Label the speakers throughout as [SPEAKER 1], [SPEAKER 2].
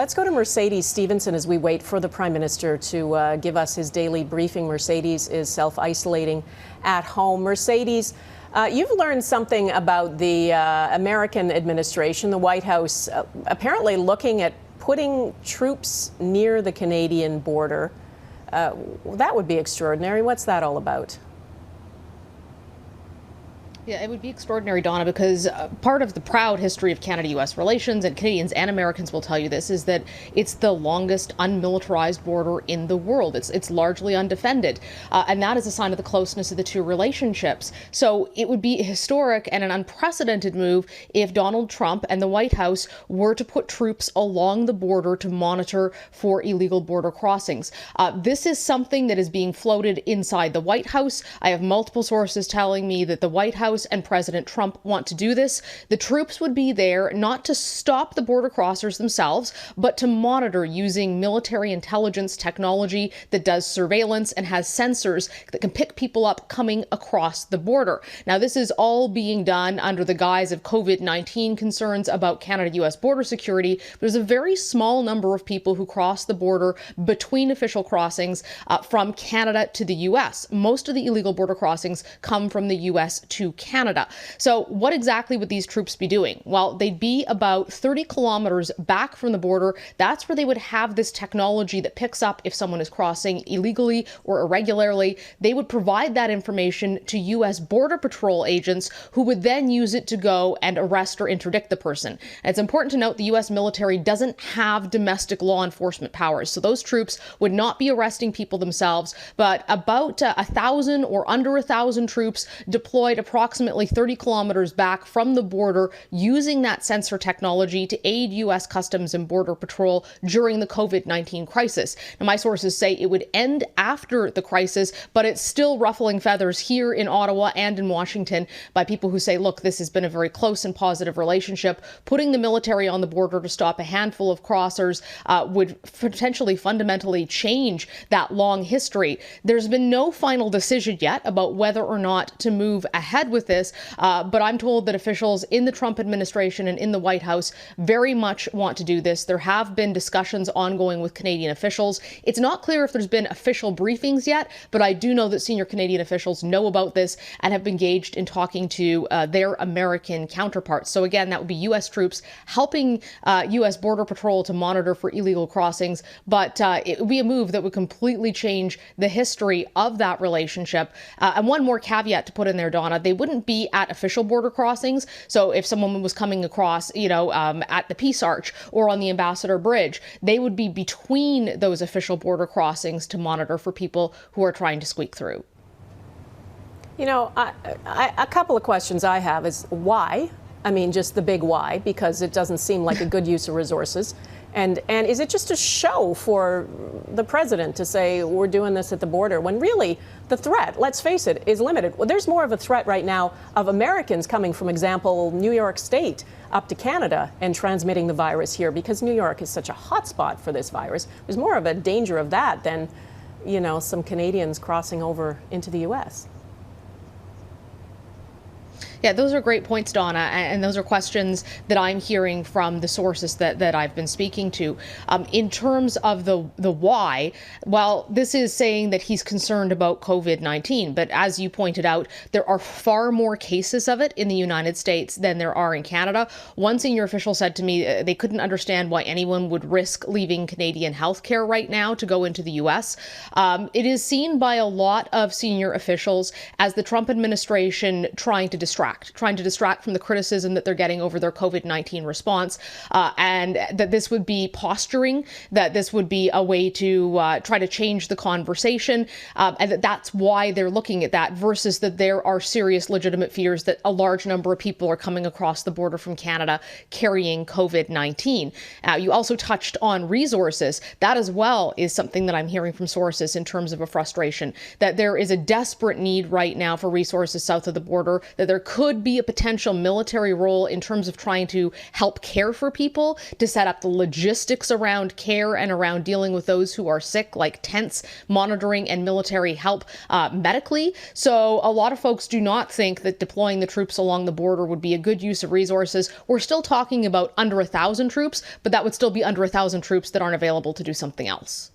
[SPEAKER 1] Let's go to Mercedes Stephenson as we wait for the Prime Minister to give us his daily briefing. Mercedes is self-isolating at home. Mercedes, you've learned something about the American administration, the White House, apparently looking at putting troops near the Canadian border. That would be extraordinary. What's that all about?
[SPEAKER 2] Yeah, it would be extraordinary, Donna, because part of the proud history of Canada-U.S. relations, and Canadians and Americans will tell you this, is that it's the longest unmilitarized border in the world. It's largely undefended, and that is a sign of the closeness of the two relationships. So it would be historic and an unprecedented move if Donald Trump and the White House were to put troops along the border to monitor for illegal border crossings. This is something that is being floated inside the White House. I have multiple sources telling me that the White House and President Trump want to do this. The troops would be there not to stop the border crossers themselves, but to monitor using military intelligence technology that does surveillance and has sensors that can pick people up coming across the border. Now, this is all being done under the guise of COVID-19 concerns about Canada-U.S. border security. There's a very small number of people who cross the border between official crossings from Canada to the U.S. Most of the illegal border crossings come from the U.S. to Canada. So what exactly would these troops be doing? Well, they'd be about 30 kilometers back from the border. That's where they would have this technology that picks up if someone is crossing illegally or irregularly. They would provide that information to U.S. Border Patrol agents who would then use it to go and arrest or interdict the person. And it's important to note the U.S. military doesn't have domestic law enforcement powers. So those troops would not be arresting people themselves, but about 1,000 or under 1,000 troops deployed approximately 30 kilometers back from the border using that sensor technology to aid U.S. Customs and Border Patrol during the COVID-19 crisis. Now, my sources say it would end after the crisis, but it's still ruffling feathers here in Ottawa and in Washington by people who say, look, this has been a very close and positive relationship. Putting the military on the border to stop a handful of crossers would potentially fundamentally change that long history. There's been no final decision yet about whether or not to move ahead with this, but I'm told that officials in the Trump administration and in the White House very much want to do this. There have been discussions ongoing with Canadian officials. It's not clear if there's been official briefings yet, but I do know that senior Canadian officials know about this and have been engaged in talking to their American counterparts. So again, that would be U.S. troops helping U.S. Border Patrol to monitor for illegal crossings, but it would be a move that would completely change the history of that relationship. And one more caveat to put in there, Donna, they wouldn't be at official border crossings. So if someone was coming across, at the Peace Arch or on the Ambassador Bridge, they would be between those official border crossings to monitor for people who are trying to squeak through.
[SPEAKER 1] A couple of questions I have is why? I mean, just the big why, because it doesn't seem like a good use of resources. And is it just a show for the president to say we're doing this at the border when really the threat, let's face it, is limited? Well, there's more of a threat right now of Americans coming from, example, New York State up to Canada and transmitting the virus here because New York is such a hot spot for this virus. There's more of a danger of that than, some Canadians crossing over into the U.S.
[SPEAKER 2] Yeah, those are great points, Donna, and those are questions that I'm hearing from the sources that I've been speaking to. In terms of the why, well, this is saying that he's concerned about COVID-19, but as you pointed out, there are far more cases of it in the United States than there are in Canada. One senior official said to me they couldn't understand why anyone would risk leaving Canadian healthcare right now to go into the U.S. It is seen by a lot of senior officials as the Trump administration trying to distract from the criticism that they're getting over their COVID-19 response, and that this would be posturing, that this would be a way to try to change the conversation, and that's why they're looking at that, versus that there are serious legitimate fears that a large number of people are coming across the border from Canada carrying COVID-19. You also touched on resources. That as well is something that I'm hearing from sources in terms of a frustration, that there is a desperate need right now for resources south of the border, that there could could be a potential military role in terms of trying to help care for people, to set up the logistics around care and around dealing with those who are sick, like tents, monitoring, and military help medically. So a lot of folks do not think that deploying the troops along the border would be a good use of resources. We're still talking about under 1,000 troops, but that would still be under 1,000 troops that aren't available to do something else.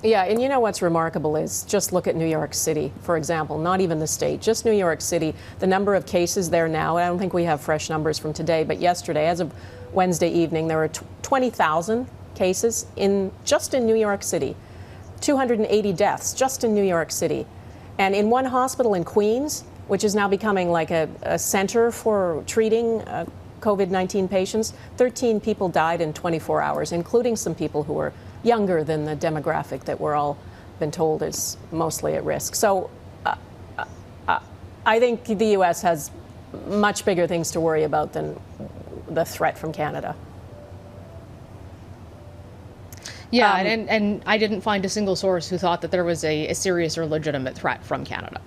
[SPEAKER 1] Yeah, and you know what's remarkable is just look at New York City, for example, not even the state, just New York City. The number of cases there now, I don't think we have fresh numbers from today, but yesterday, as of Wednesday evening, there were 20,000 cases just in New York City, 280 deaths just in New York City. And in one hospital in Queens, which is now becoming like a center for treating COVID-19 patients, 13 people died in 24 hours, including some people who were younger than the demographic that we're all been told is mostly at risk. So I think the U.S. has much bigger things to worry about than the threat from Canada.
[SPEAKER 2] Yeah, and I didn't find a single source who thought that there was a serious or legitimate threat from Canada.